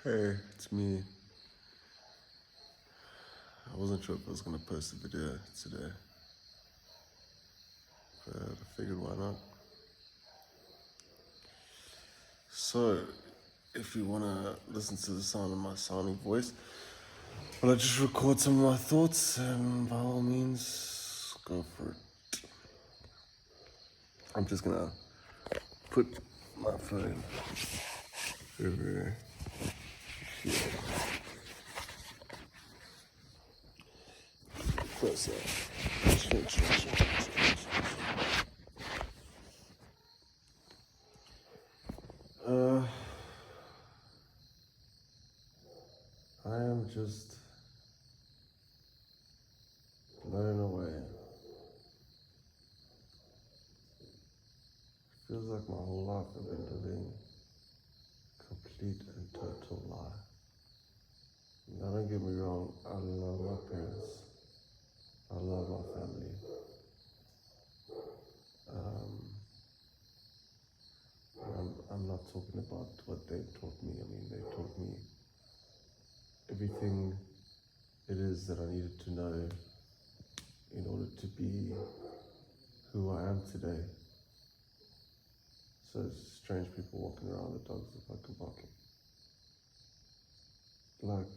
Hey, it's me. I wasn't sure if I was gonna post a video today, but I figured why not. So, if you wanna listen to the sound of my sounding voice, well, I just record some of my thoughts, and by all means, go for it. I'm just gonna put my phone over here. Close up. I am just blown away. Feels like my whole life I've been living complete and total lie. Now don't get me wrong, I love my parents. I love my family. I'm not talking about what they taught me. I mean, they taught me everything it is that I needed to know in order to be who I am today. So strange people walking around, the dogs are fucking barking. Like,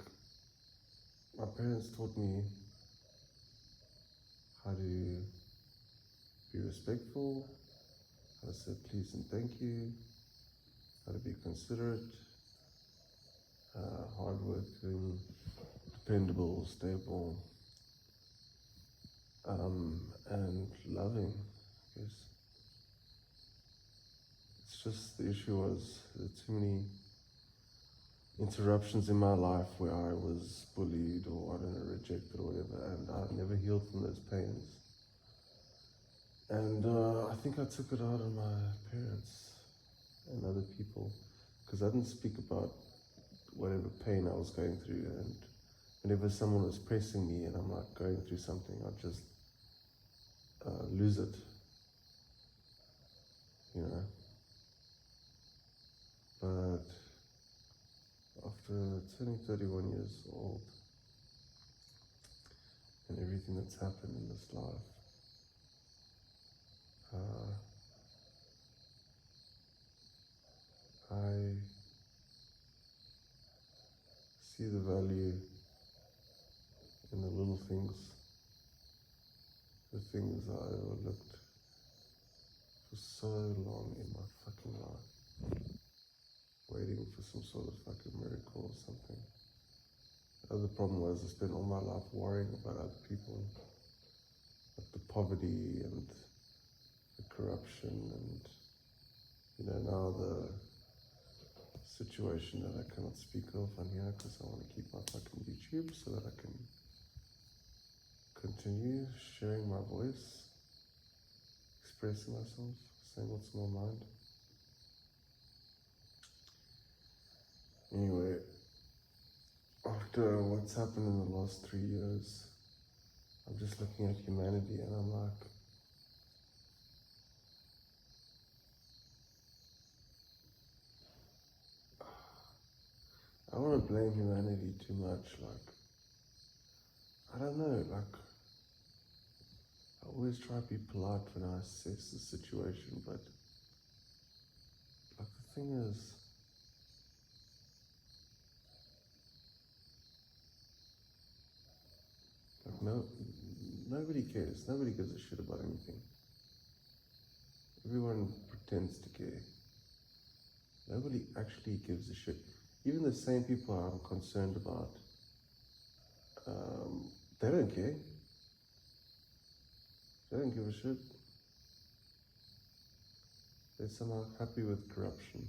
my parents taught me how to be respectful, how to say please and thank you, how to be considerate, hardworking, dependable, stable, and loving, I guess. It's just the issue was there too many interruptions in my life where I was bullied or, I don't know, rejected or whatever, and I've never healed from those pains. And I think I took it out on my parents and other people because I didn't speak about whatever pain I was going through, and whenever someone was pressing me and I'm like going through something, I'd just lose it, you know. But after turning 31 years old and everything that's happened in this life, I see the value in the little things, the things I overlooked for so long in my fucking life, waiting for some sort of fucking miracle or something. The other problem was I spent all my life worrying about other people, like the poverty and the corruption and, you know, now the situation that I cannot speak of on here because I want to keep my fucking YouTube so that I can continue sharing my voice, expressing myself, saying what's on my mind. Anyway, after what's happened in the last 3 years, I'm just looking at humanity and I'm like, I don't want to blame humanity too much. Like, I don't know, like, I always try to be polite when I assess the situation, but like the thing is, like nobody cares. Nobody gives a shit about anything. Everyone pretends to care. Nobody actually gives a shit. Even the same people I'm concerned about, they don't care. They don't give a shit. They're somehow happy with corruption.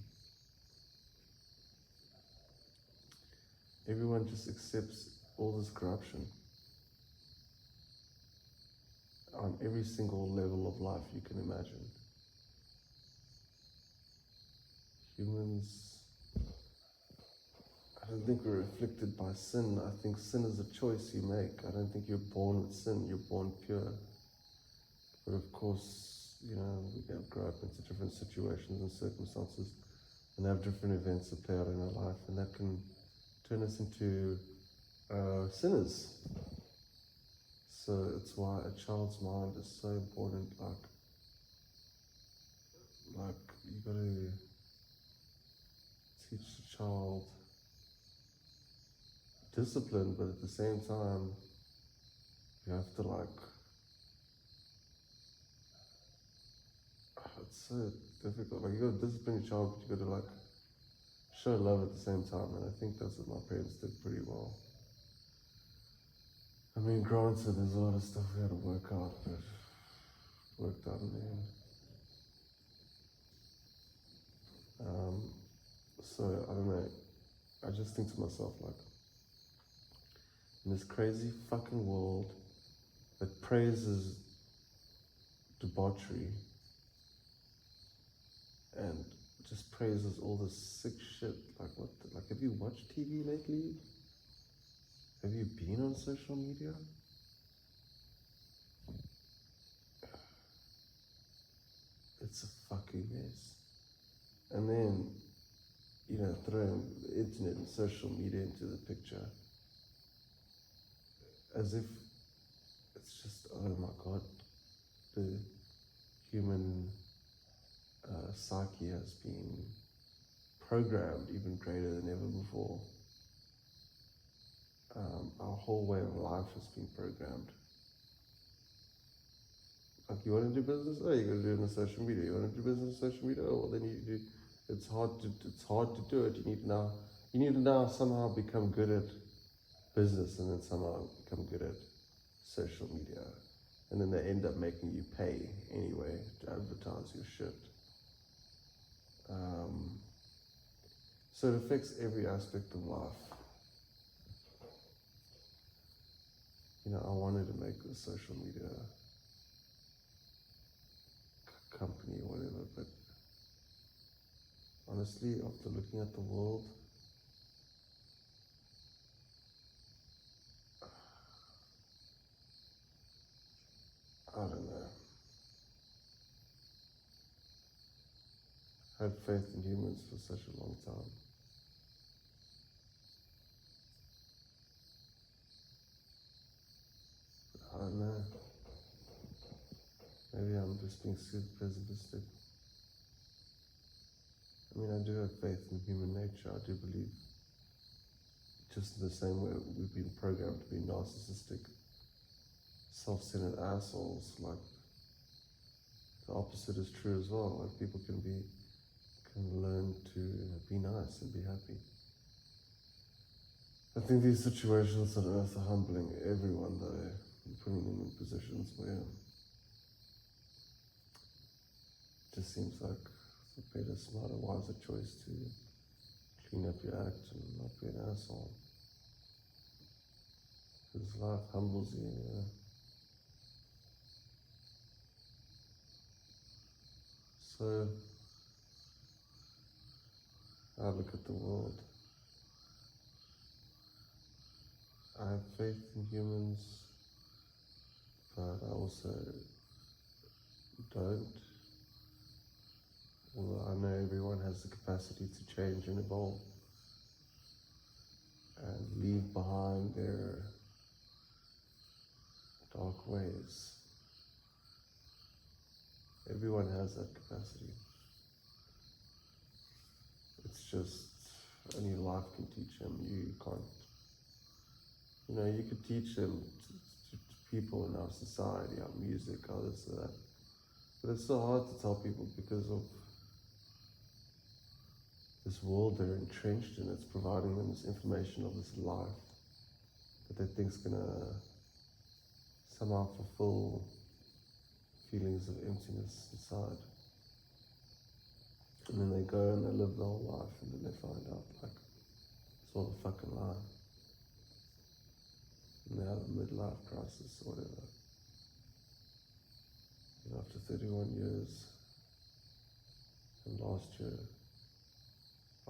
Everyone just accepts all this corruption on every single level of life you can imagine. Humans, I don't think we're afflicted by sin. I think sin is a choice you make. I don't think you're born with sin, you're born pure. But of course, you know, we can grow up into different situations and circumstances and have different events that play out in our life, and that can turn us into sinners. So it's why a child's mind is so important. Like you got to teach the child discipline, but at the same time, you have to it's so difficult. Like you got to discipline your child, but you got to show love at the same time. And I think that's what my parents did pretty well. I mean, granted, there's a lot of stuff we had to work out, but it worked out in the end. So, I don't know, I just think to myself, in this crazy fucking world that praises debauchery and just praises all this sick shit, have you watched TV lately? Have you been on social media? It's a fucking mess. And then, throwing the internet and social media into the picture as if it's just, oh my God, the human psyche has been programmed even greater than ever before. Our whole way of life has been programmed. Like, you want to do business? Oh, you're going to do it on social media. You want to do business on social media? Oh, well, then you do. It's hard to do it. You need to now somehow become good at business, and then somehow become good at social media, and then they end up making you pay anyway to advertise your shit. So it affects every aspect of life. I wanted to make a social media company or whatever, but honestly, after looking at the world, I don't know. I had faith in humans for such a long time. I don't know. Maybe I'm just being super pessimistic. I mean, I do have faith in human nature. I do believe, just in the same way we've been programmed to be narcissistic, self-centered assholes, the opposite is true as well. People can learn to be nice and be happy. I think these situations on earth are humbling everyone, though, and putting them in positions where it just seems like a better, smarter, wiser choice to clean up your act and not be an asshole. Because life humbles you, So, I look at the world. I have faith in humans, but I also don't. Although I know everyone has the capacity to change and evolve and leave behind their dark ways. Everyone has that capacity. It's just only life can teach them. You can't. You could teach them to people in our society, our music, all this or that. But it's so hard to tell people because of this world they're entrenched in. It's providing them this information of this life that they think is going to somehow fulfill feelings of emptiness inside. And then they go and they live the whole life, and then they find out, it's all a fucking lie. And they have a midlife crisis or whatever. And after 31 years, and last year,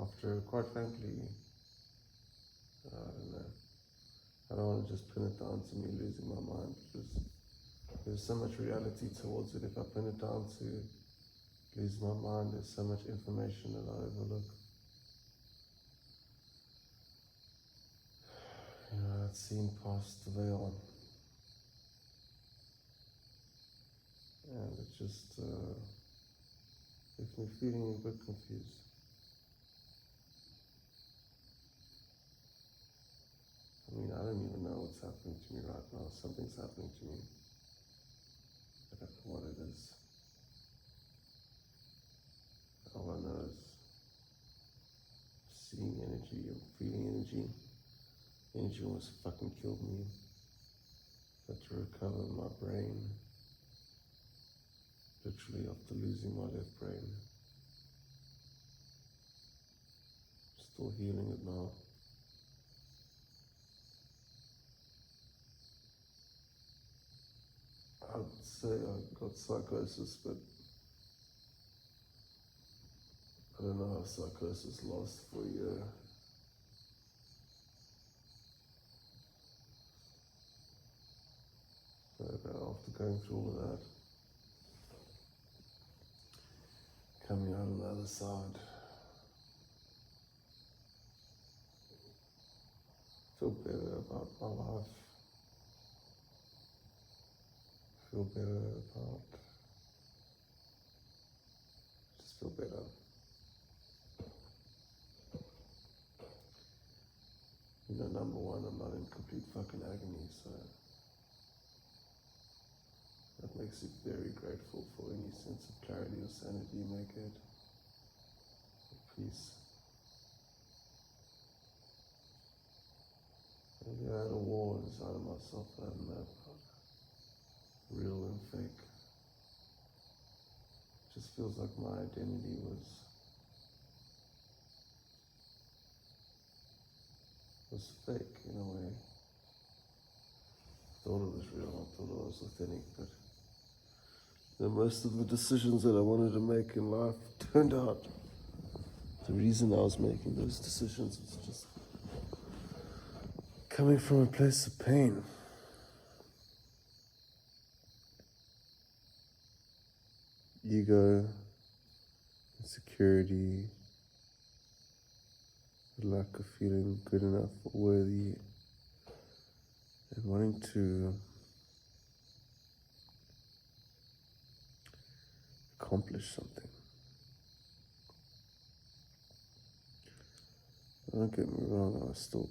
after, quite frankly, I don't know, I don't want to just pin it down to me losing my mind, because there's so much reality towards it. If I pin it down to lose my mind, there's so much information that I overlook. I'd seen past the veil, and it just left me feeling a bit confused. I mean, I don't even know what's happening to me right now. Something's happening to me. I don't know what it is. All I know is seeing energy or feeling energy. Energy almost fucking killed me. Had to recover my brain. Literally after losing my left brain. Still healing it now. I'd say I got psychosis, but I don't know how psychosis lasts for a year. But after going through all of that, coming out on the other side, feel better about my life. Feel better about, just feel better. You know, number one, I'm not in complete fucking agony, so that makes you very grateful for any sense of clarity or sanity you may get, or peace. Maybe I had a war inside of myself that I didn't know about. Real and fake. Just feels like my identity was fake in a way. I thought it was real, I thought it was authentic, but most of the decisions that I wanted to make in life turned out the reason I was making those decisions was just coming from a place of pain. Ego, insecurity, the lack of feeling good enough or worthy, and wanting to accomplish something. Don't get me wrong, I was still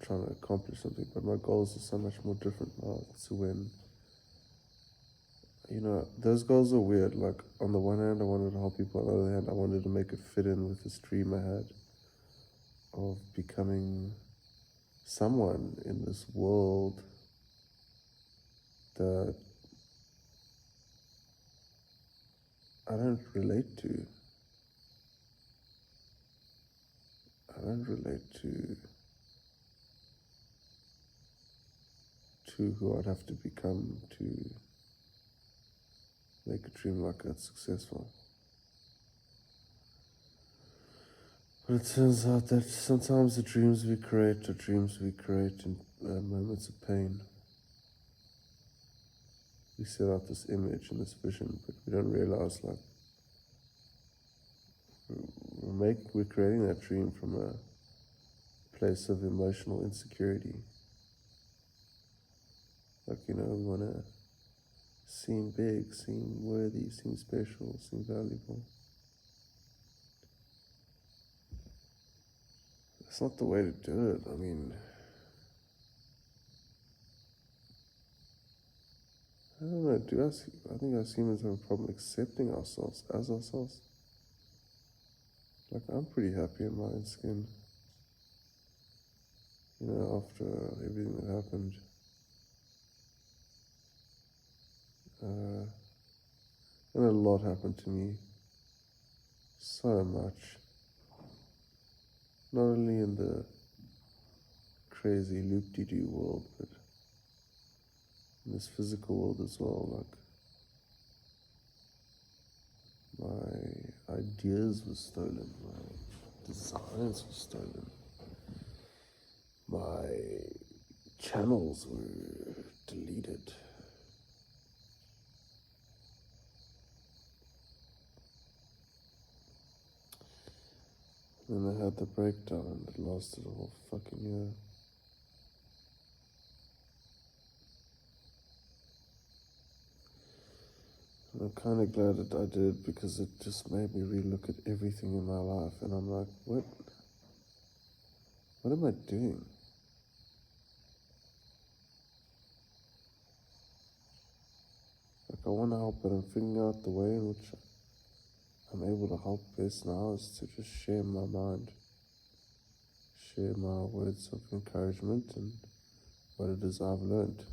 trying to accomplish something, but my goals are so much more different now. So when, you know, those goals are weird. Like, on the one hand, I wanted to help people. On the other hand, I wanted to make it fit in with this dream I had of becoming someone in this world that I don't relate to. I don't relate to who I'd have to become to make a dream like that successful. But it turns out that sometimes the dreams we create are dreams we create in moments of pain. We set out this image and this vision, but we don't realize, like, we're creating that dream from a place of emotional insecurity. Like, you know, we want to seem big, seem worthy, seem special, seem valuable. That's not the way to do it. I mean, I don't know, I think us humans have a problem accepting ourselves as ourselves. Like, I'm pretty happy in my own skin. You know, after everything that happened. And a lot happened to me. So much. Not only in the crazy loop-de-doo world, but in this physical world as well. Like, my ideas were stolen, my designs were stolen, my channels were deleted. Then I had the breakdown that lasted a whole fucking year. I'm kind of glad that I did, because it just made me relook at everything in my life, and I'm like, what am I doing? Like, I want to help, but I'm figuring out the way in which I'm able to help best now is to just share my mind, share my words of encouragement and what it is I've learned,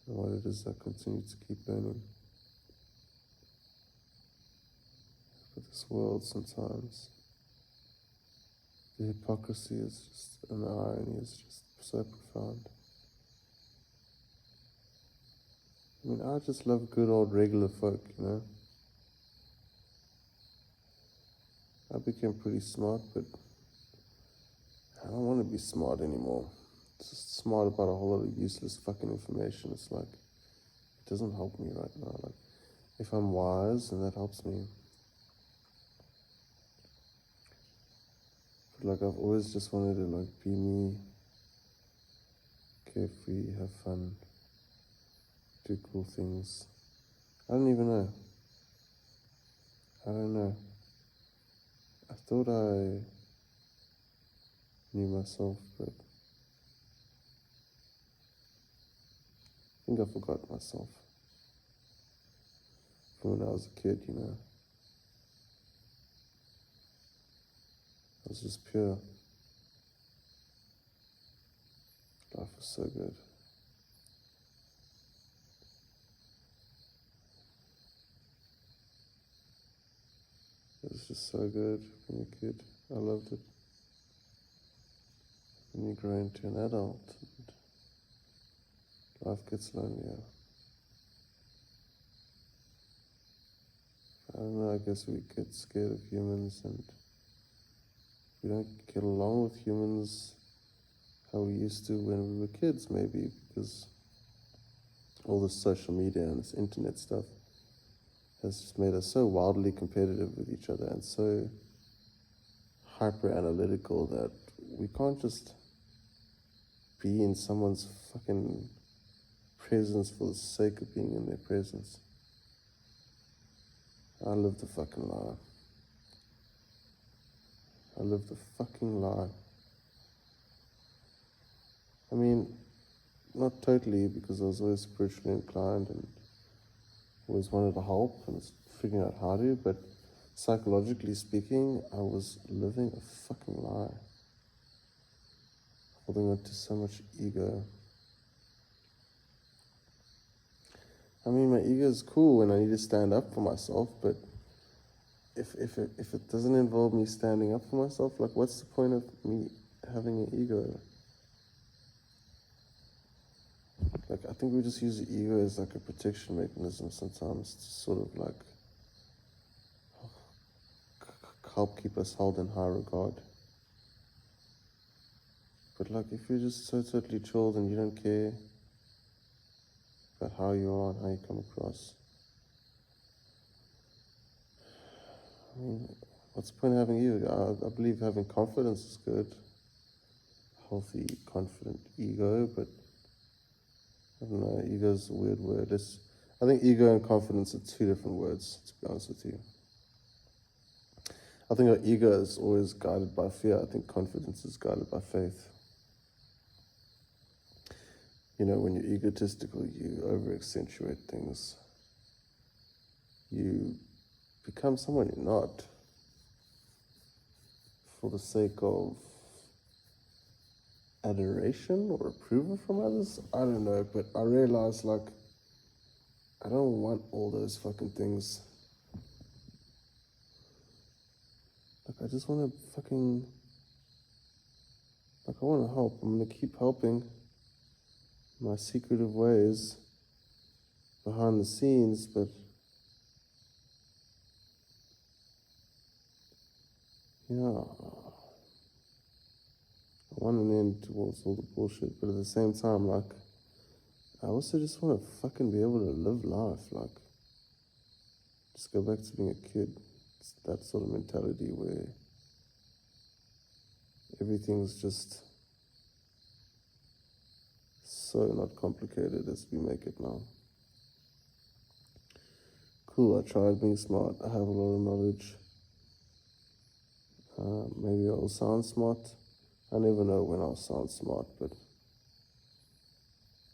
and what it is I continue to keep learning. But this world sometimes, the hypocrisy is just, and the irony is just so profound. I mean, I just love good old regular folk, you know. I became pretty smart, but I don't want to be smart anymore. Just smart about a whole lot of useless fucking information. It's like, it doesn't help me right now. Like, if I'm wise, then that helps me. But like, I've always just wanted to like be me, carefree, have fun, do cool things. I don't even know. I don't know. I thought I knew myself, but I think I forgot myself from when I was a kid, you know. I was just pure. Life was so good. It was just so good being a kid. I loved it. When you grow into an adult, life gets lonelier. I don't know, I guess we get scared of humans, and we don't get along with humans how we used to when we were kids, maybe, because all this social media and this internet stuff has just made us so wildly competitive with each other and so hyper analytical that we can't just be in someone's fucking presence for the sake of being in their presence. I live the fucking lie. I live the fucking lie. I mean, not totally, because I was always spiritually inclined and always wanted to help and was figuring out how to, but psychologically speaking, I was living a fucking lie. Holding on to so much ego. I mean, my ego is cool when I need to stand up for myself, but if it doesn't involve me standing up for myself, like, what's the point of me having an ego? Like, I think we just use the ego as like a protection mechanism sometimes to sort of like help keep us held in high regard. But like, if you're just so totally chilled and you don't care about how you are and how you come across, I mean, what's the point of having ego? I believe having confidence is good. Healthy, confident ego, but I don't know, ego is a weird word. I think ego and confidence are two different words, to be honest with you. I think our ego is always guided by fear. I think confidence is guided by faith. You know, when you're egotistical, you over-accentuate things. You become someone you're not for the sake of adoration or approval from others. I don't know, but I realized, like, I don't want all those fucking things. Like, I just want to fucking, like, I want to help. I'm going to keep helping my secretive ways behind the scenes, but yeah, I want an end towards all the bullshit, but at the same time, like, I also just want to fucking be able to live life, like, just go back to being a kid. It's that sort of mentality where everything's just so not complicated as we make it now. Cool, I tried being smart. I have a lot of knowledge. Maybe I'll sound smart. I never know when I'll sound smart, but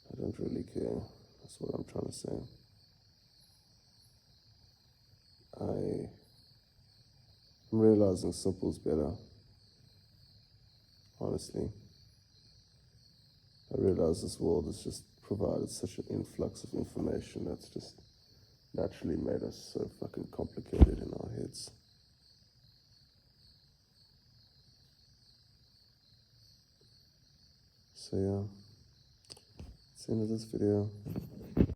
I don't really care. That's what I'm trying to say. I'm realizing simple's better. Honestly. I realize this world has just provided such an influx of information that's just naturally made us so fucking complicated in our heads. So yeah, that's the end of this video.